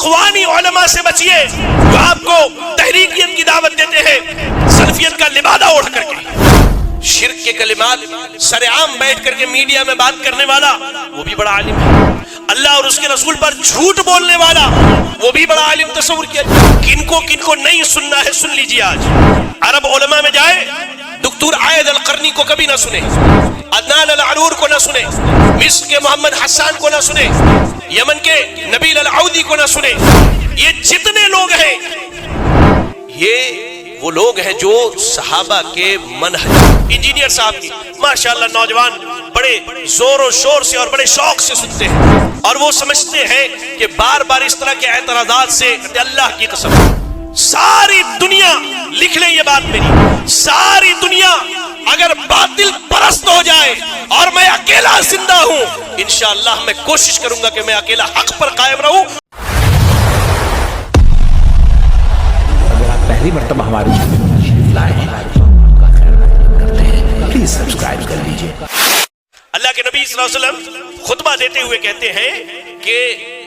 اخوانی علماء سے بچیے جو آپ کو تحریکیت کی دعوت دیتے ہیں سلفیت کا لبادہ اوڑھ کر کے، شرک کے کلمات سر عام بیٹھ کر کے میڈیا میں بات کرنے والا وہ بھی بڑا عالم ہے، اللہ اور اس کے رسول پر جھوٹ بولنے والا وہ بھی بڑا عالم تصور کیا۔ کن کو نہیں سننا ہے سن لیجیے۔ آج عرب علماء میں جائے، دکتور عائد القرنی کو کبھی نہ سنے، عدنان العرور کو نہ سنے، مصر کے محمد حسان کو نہ سنے، یمن کے نبیل العودی کو نہ سنے۔ یہ جتنے لوگ ہیں یہ وہ لوگ ہیں جو صحابہ کے منہج، انجینئر صاحب کی ماشاءاللہ نوجوان بڑے زور و شور سے اور بڑے شوق سے سنتے ہیں، اور وہ سمجھتے ہیں کہ بار بار اس طرح کے اعتراضات سے اللہ کی قسم ساری دنیا، لکھ لیں یہ بات میری، ساری دنیا اگر باطل پرست ہو جائے اور میں اکیلا زندہ ہوں، انشاءاللہ میں کوشش کروں گا کہ میں اکیلا حق پر قائم رہوں۔ پہلی مرتبہ ہمارے چینل لائک کرتے ہیں پلیز سبسکرائب کر لیجئے۔ اللہ کے نبی صلی اللہ علیہ وسلم خطبہ دیتے ہوئے کہتے ہیں کہ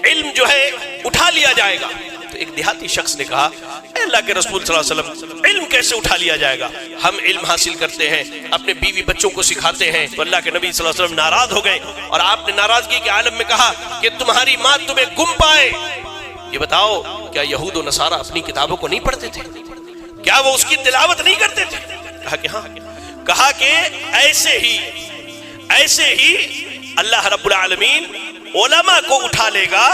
علم جو ہے اٹھا لیا جائے گا۔ تو ایک دیہاتی شخص نے کہا، اے اللہ کے رسول صلی اللہ علیہ وسلم علم کیسے اٹھا لیا جائے گا؟ ہم علم حاصل کرتے ہیں، اپنے بیوی بچوں کو سکھاتے ہیں۔ تو اللہ کے نبی صلی اللہ علیہ وسلم ناراض ہو گئے اور آپ نے ناراضگی کے عالم میں کہا کہ تمہاری ماں تمہیں گم پائے۔ یہ بتاؤ کیا یہود و نصارہ اپنی کتابوں کو نہیں پڑھتے تھے؟ کیا وہ اس کی تلاوت نہیں کرتے تھے؟ کہا کہ ہاں۔ کہا کہ ایسے ہی اللہ رب العالمین علماء کو اٹھا لے گا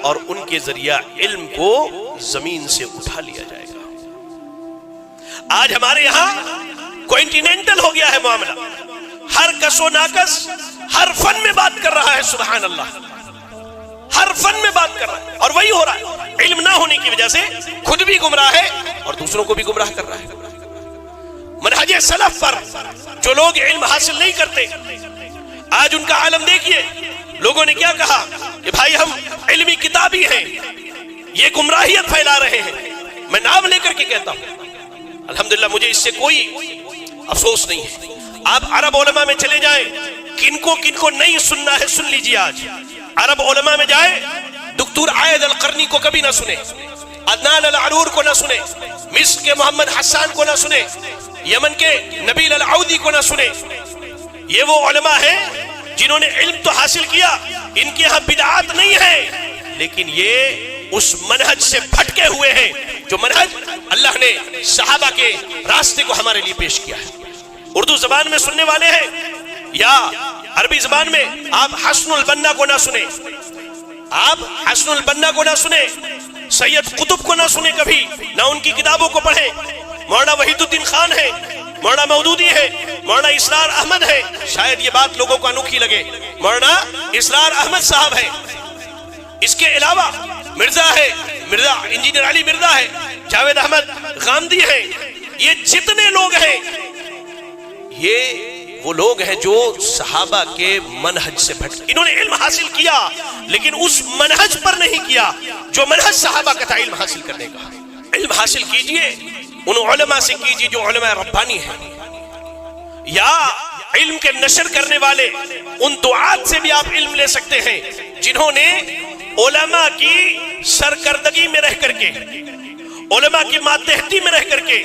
اور ان کے ذریعہ علم کو زمین سے اٹھا لیا جائے گا۔ آج ہمارے یہاں کوئنٹیننٹل ہو گیا ہے معاملہ، ہر کس و ناکس ہر فن میں بات کر رہا ہے، سبحان اللہ، ہر فن میں بات کر رہا ہے، اور وہی ہو رہا ہے۔ علم نہ ہونے کی وجہ سے خود بھی گمراہ ہے اور دوسروں کو بھی گمراہ کر رہا ہے۔ منہج سلف پر جو لوگ علم حاصل نہیں کرتے، آج ان کا عالم دیکھیے، لوگوں نے کیا کہا کہ بھائی ہم علمی کتابی ہیں، یہ گمراہیت پھیلا رہے ہیں۔ میں نام لے کر کے کہتا ہوں، الحمدللہ مجھے اس سے کوئی افسوس نہیں ہے۔ آپ عرب علماء میں چلے جائیں، کن کو نہیں سننا ہے سن لیجیے۔ آج عرب علماء میں جائے، دکتور عائد القرنی کو کبھی نہ سنے، عدنان العرور کو نہ سنے، مصر کے محمد حسان کو نہ سنے، یمن کے نبیل العودی کو نہ سنے۔ یہ وہ علماء ہیں جنہوں نے علم تو حاصل کیا، ان کے ہاں بدعات نہیں ہے، لیکن یہ اس منہج سے بھٹکے ہوئے ہیں جو منہج اللہ نے صحابہ کے راستے کو ہمارے لیے پیش کیا ہے۔ اردو زبان میں سننے والے ہیں یا عربی زبان میں، آپ حسن البنا کو نہ سنیں، آپ حسن البنا کو نہ سنیں، سید قطب کو نہ سنیں کبھی، نہ ان کی کتابوں کو پڑھیں۔ مولانا وحید الدین خان ہے، مولانا مودودی ہے، مولانا اسرار احمد ہے، شاید یہ بات لوگوں کو انوکھی لگے، مولانا اسرار احمد صاحب ہے۔ اس کے علاوہ مرزا ہے، مرزا انجینئر علی مرزا ہے، جاوید احمد غامدی ہے۔ یہ جتنے لوگ ہیں یہ وہ لوگ ہیں جو صحابہ کے منہج سے بھٹکے، انہوں نے علم حاصل کیا لیکن اس منہج پر نہیں کیا جو منہج صحابہ کا تھا علم حاصل کرنے کا۔ علم حاصل کیجئے ان علماء سے کیجئے جو علماء ربانی ہیں، یا علم کے نشر کرنے والے ان دعات سے بھی آپ علم لے سکتے ہیں جنہوں نے علماء کی سرکردگی میں رہ کر کے، علماء کی ماتحتی میں رہ کر کے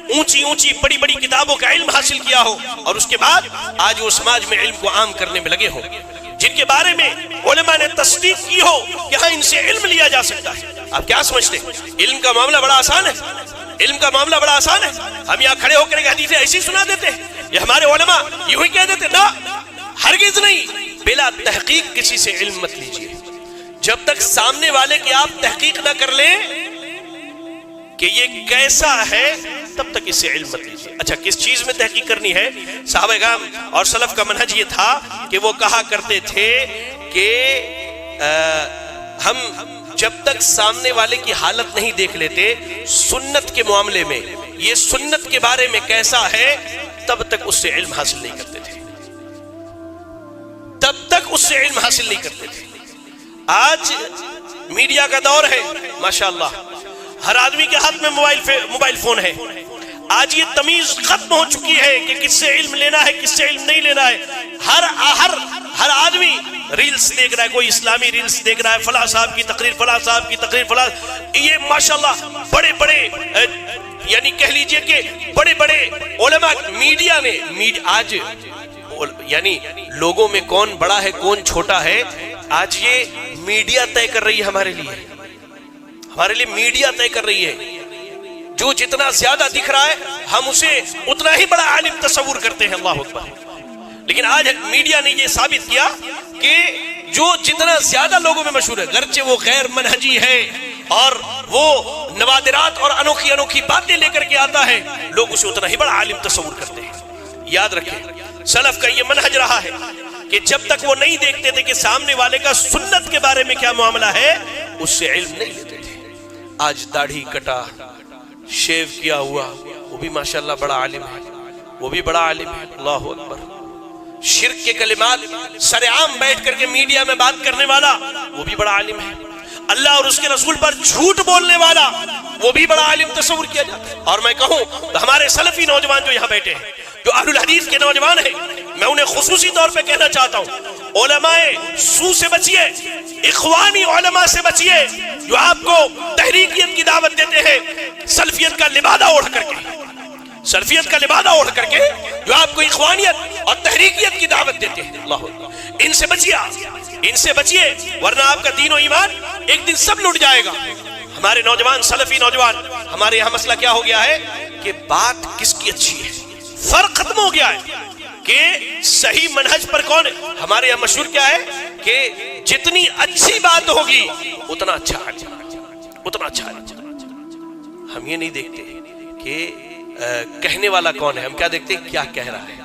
اونچی بڑی بڑی کتابوں کا علم حاصل کیا ہو، اور اس کے بعد آج وہ سماج میں علم کو عام کرنے میں لگے ہوں، جن کے بارے میں علماء نے تصدیق کی ہو کہ ہاں ان سے علم لیا جا سکتا ہے۔ آپ کیا سمجھتے ہیں علم کا معاملہ بڑا آسان ہے؟ علم کا معاملہ بڑا آسان ہے؟ ہم یہاں کھڑے ہو کر حدیثیں ایسی سنا دیتے ہیں، یہ ہمارے علماء یوں ہی کہہ دیتے؟ نہ، ہرگز نہیں۔ بلا تحقیق کسی سے علم مت لیجیے، جب تک سامنے والے کی آپ تحقیق نہ کر لیں کہ یہ کیسا ہے تب تک اس سے علم مت لیجیے۔ اچھا، کس چیز میں تحقیق کرنی ہے؟ صحابہ کرام اور سلف کا منہج یہ تھا کہ وہ کہا کرتے تھے کہ ہم جب تک سامنے والے کی حالت نہیں دیکھ لیتے، سنت کے معاملے میں یہ سنت کے بارے میں کیسا ہے تب تک اس سے علم حاصل نہیں کرتے تھے، تب تک اس سے علم حاصل نہیں کرتے تھے۔ آج میڈیا کا دور ہے ماشاءاللہ، ہر آدمی کے ہاتھ میں موبائل فون ہے۔ آج یہ تمیز ختم ہو چکی ہے کہ کس سے علم لینا ہے کس سے علم نہیں لینا ہے۔ ہر آدمی ریلز دیکھ رہا ہے، کوئی اسلامی ریلز دیکھ رہا ہے، فلاں صاحب کی تقریر، فلاں صاحب کی تقریر، فلاں، یہ ماشاءاللہ بڑے بڑے یعنی کہہ لیجئے کہ بڑے بڑے علماء، میڈیا نے آج یعنی لوگوں میں کون بڑا ہے کون چھوٹا ہے، آج یہ میڈیا طے کر رہی ہے ہمارے لیے میڈیا طے کر رہی ہے۔ جو جتنا زیادہ دکھ رہا ہے ہم اسے اتنا ہی بڑا عالم تصور کرتے ہیں، اللہ اکبر۔ لیکن آج میڈیا نے یہ ثابت کیا کہ جو جتنا زیادہ لوگوں میں مشہور ہے، گرچہ وہ غیر منہجی ہے اور وہ نوادرات اور انوکھی انوکھی باتیں لے کر کے آتا ہے، لوگ اسے اتنا ہی بڑا عالم تصور کرتے ہیں۔ یاد رکھیں سلف کا یہ منہج رہا ہے کہ جب تک وہ نہیں دیکھتے تھے کہ سامنے والے کا سنت کے بارے میں کیا معاملہ ہے، اس سے علم نہیں لیتے تھے۔ آج داڑھی کٹا، شیو کیا ہوا، وہ بھی ماشاءاللہ بڑا عالم ہے، وہ بھی بڑا عالم ہے، اللہ اکبر۔ شرک کے کلمات سر عام بیٹھ کر کے میڈیا میں بات کرنے والا، وہ بھی بڑا عالم ہے۔ اللہ اور اس کے رسول پر جھوٹ بولنے والا، وہ بھی بڑا عالم تصور کیا جاتا ہے۔ اور میں کہوں تو ہمارے سلفی نوجوان جو یہاں بیٹھے ہیں، جو اہل الحدیث کے نوجوان ہیں، میں انہیں خصوصی طور پہ کہنا چاہتا ہوں، علماء سو سے بچیے، اخوانی علماء سے بچیے جو آپ کو تحریکیت کی دعوت دیتے ہیں، سلفیت کا لبادہ اوڑھ کر کے جو آپ کو اخوانیت اور تحریکیت کی دعوت دیتے ہیں، اللہ ان سے بچیے ورنہ آپ کا دین و ایمان ایک دن سب لٹ جائے گا۔ ہمارے نوجوان، سلفی نوجوان، ہمارے یہاں مسئلہ کیا ہو گیا ہے کہ بات کس کی اچھی ہے، فرق ختم ہو گیا ہے کہ صحیح منہج پر کون ہے۔ ہمارے یہاں مشہور کیا ہے کہ جتنی اچھی بات ہوگی اتنا اچھا ہے۔ ہم یہ نہیں دیکھتے کہ کہنے والا کون ہے، ہم کیا دیکھتے ہیں کیا کہہ رہا ہے۔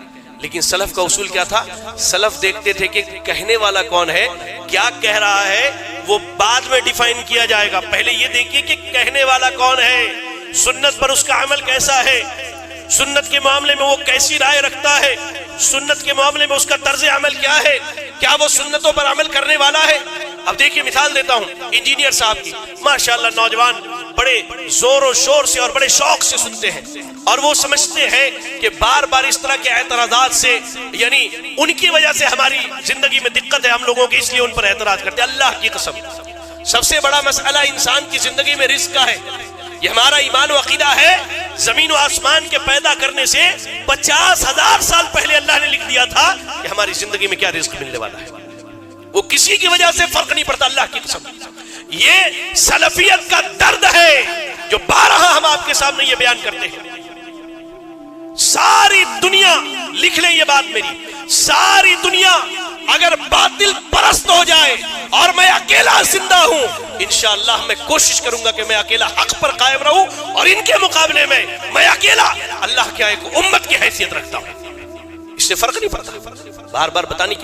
لیکن سلف کا اصول کیا تھا، سلف دیکھتے تھے کہ کہنے والا کون ہے، کیا کہہ رہا ہے، وہ بعد میں ڈیفائن کیا جائے گا۔ پہلے یہ دیکھیے کہ کہنے والا کون ہے، سنت پر اس کا عمل کیسا ہے، سنت کے معاملے میں وہ کیسی رائے رکھتا ہے، سنت کے معاملے میں اس کا طرز عمل کیا ہے، کیا وہ سنتوں پر عمل کرنے والا ہے۔ اب دیکھیے مثال دیتا ہوں انجینئر صاحب کی، ماشاءاللہ نوجوان بڑے زور و شور سے اور بڑے شوق سے سنتے ہیں، اور وہ سمجھتے ہیں کہ بار بار اس طرح کے اعتراضات سے یعنی ان کی وجہ سے ہماری زندگی میں دقت ہے ہم لوگوں کی، اس لیے ان پر اعتراض کرتے ہیں۔ اللہ کی قسم، سب سے بڑا مسئلہ انسان کی زندگی میں رزق کا ہے۔ یہ ہمارا ایمان و عقیدہ ہے، زمین و آسمان کے پیدا کرنے سے 50,000 سال پہلے اللہ نے لکھ دیا تھا کہ ہماری زندگی میں کیا رزق ملنے والا ہے، وہ کسی کی وجہ سے فرق نہیں پڑتا، اللہ کی قسم۔ یہ سلفیت کا درد ہے جو بارہا ہم آپ کے سامنے یہ بیان کرتے ہیں۔ ساری دنیا، لکھ لیں یہ بات میری، ساری دنیا اگر باطل پرست ہو جائے اور میں اکیلا زندہ ہوں، انشاءاللہ میں کوشش کروں گا کہ میں اکیلا حق پر قائم رہوں، اور ان کے مقابلے میں اکیلا اللہ کے ایک امت کی حیثیت رکھتا ہوں۔ اس سے فرق نہیں پڑتا۔ بار بار بتانے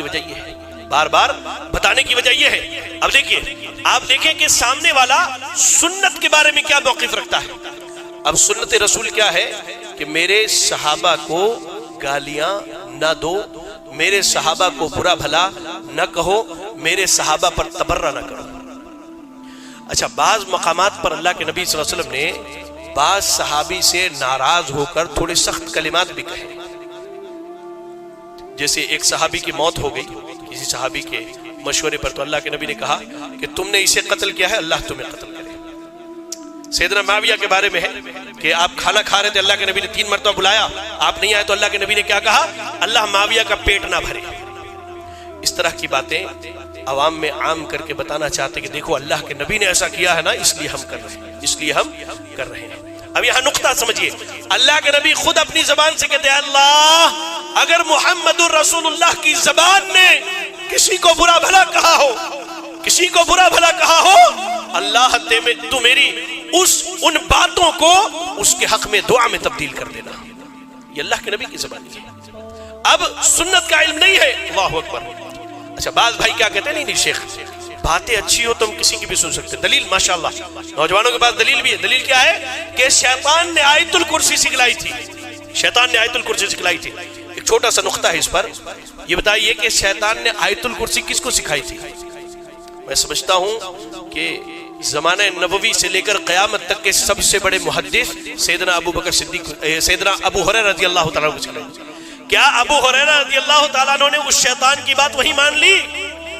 کی وجہ یہ ہے، اب دیکھیے، آپ دیکھیں کہ سامنے والا سنت کے بارے میں کیا موقف رکھتا ہے۔ اب سنت رسول کیا ہے کہ میرے صحابہ کو گالیاں نہ دو، میرے صحابہ کو برا بھلا نہ کہو، میرے صحابہ پر تبرہ نہ کرو۔ اچھا، بعض مقامات پر اللہ کے نبی صلی اللہ علیہ وسلم نے بعض صحابی سے ناراض ہو کر تھوڑے سخت کلمات بھی کہے، جیسے ایک صحابی کی موت ہو گئی کسی صحابی کے مشورے پر، تو اللہ کے نبی نے کہا کہ تم نے اسے قتل کیا ہے، اللہ تمہیں قتل کرے۔ سیدنا معاویہ کے بارے میں ہے کہ آپ کھانا کھا رہے تھے، اللہ کے نبی نے 3 مرتبہ بلایا، آپ نہیں آئے تو اللہ کے نبی نے کیا کہا، اللہ معاویہ کا پیٹ نہ بھرے۔ اس طرح کی باتیں عوام میں عام کر کے بتانا چاہتے کہ دیکھو اللہ کے نبی نے ایسا کیا ہے نا، اس لیے ہم کر رہے ہیں۔ اب یہاں نقطہ سمجھیے، اللہ کے نبی خود اپنی زبان سے کہتے ہیں، اللہ اگر محمد الرسول اللہ کی زبان نے کسی کو برا بھلا کہا ہو، اللہ تو میری ان باتوں کو اس کے حق میں دعا میں تبدیل کر دینا۔ یہ اللہ کے نبی کی زبان ہے۔ اب سنت کا علم نہیں ہے، اللہ اکبر۔ اچھا، بعض بھائی کیا کہتے ہیں، نہیں شیخ باتیں اچھی ہو تو ہم کسی کی بھی سن سکتے۔ دلیل ماشاءاللہ نوجوانوں کے پاس دلیل بھی ہے۔ دلیل کیا ہے کہ شیطان نے آیت الکرسی سکھلائی تھی، ایک چھوٹا سا نقطہ ہے اس پر، یہ بتائیے کہ شیطان نے آیت الکرسی کس کو سکھائی تھی؟ میں سمجھتا ہوں کہ زمانہ نبوی سے لے کر قیامت تک کے سب سے بڑے محدث سیدنا ابو بکر صدیق، سیدنا ابو ہریرہ رضی اللہ تعالیٰ عنہ کو سکھلائی۔ کیا ابو ہریرہ رضی اللہ تعالیٰ عنہ نے اس شیطان کی بات وہی مان لی؟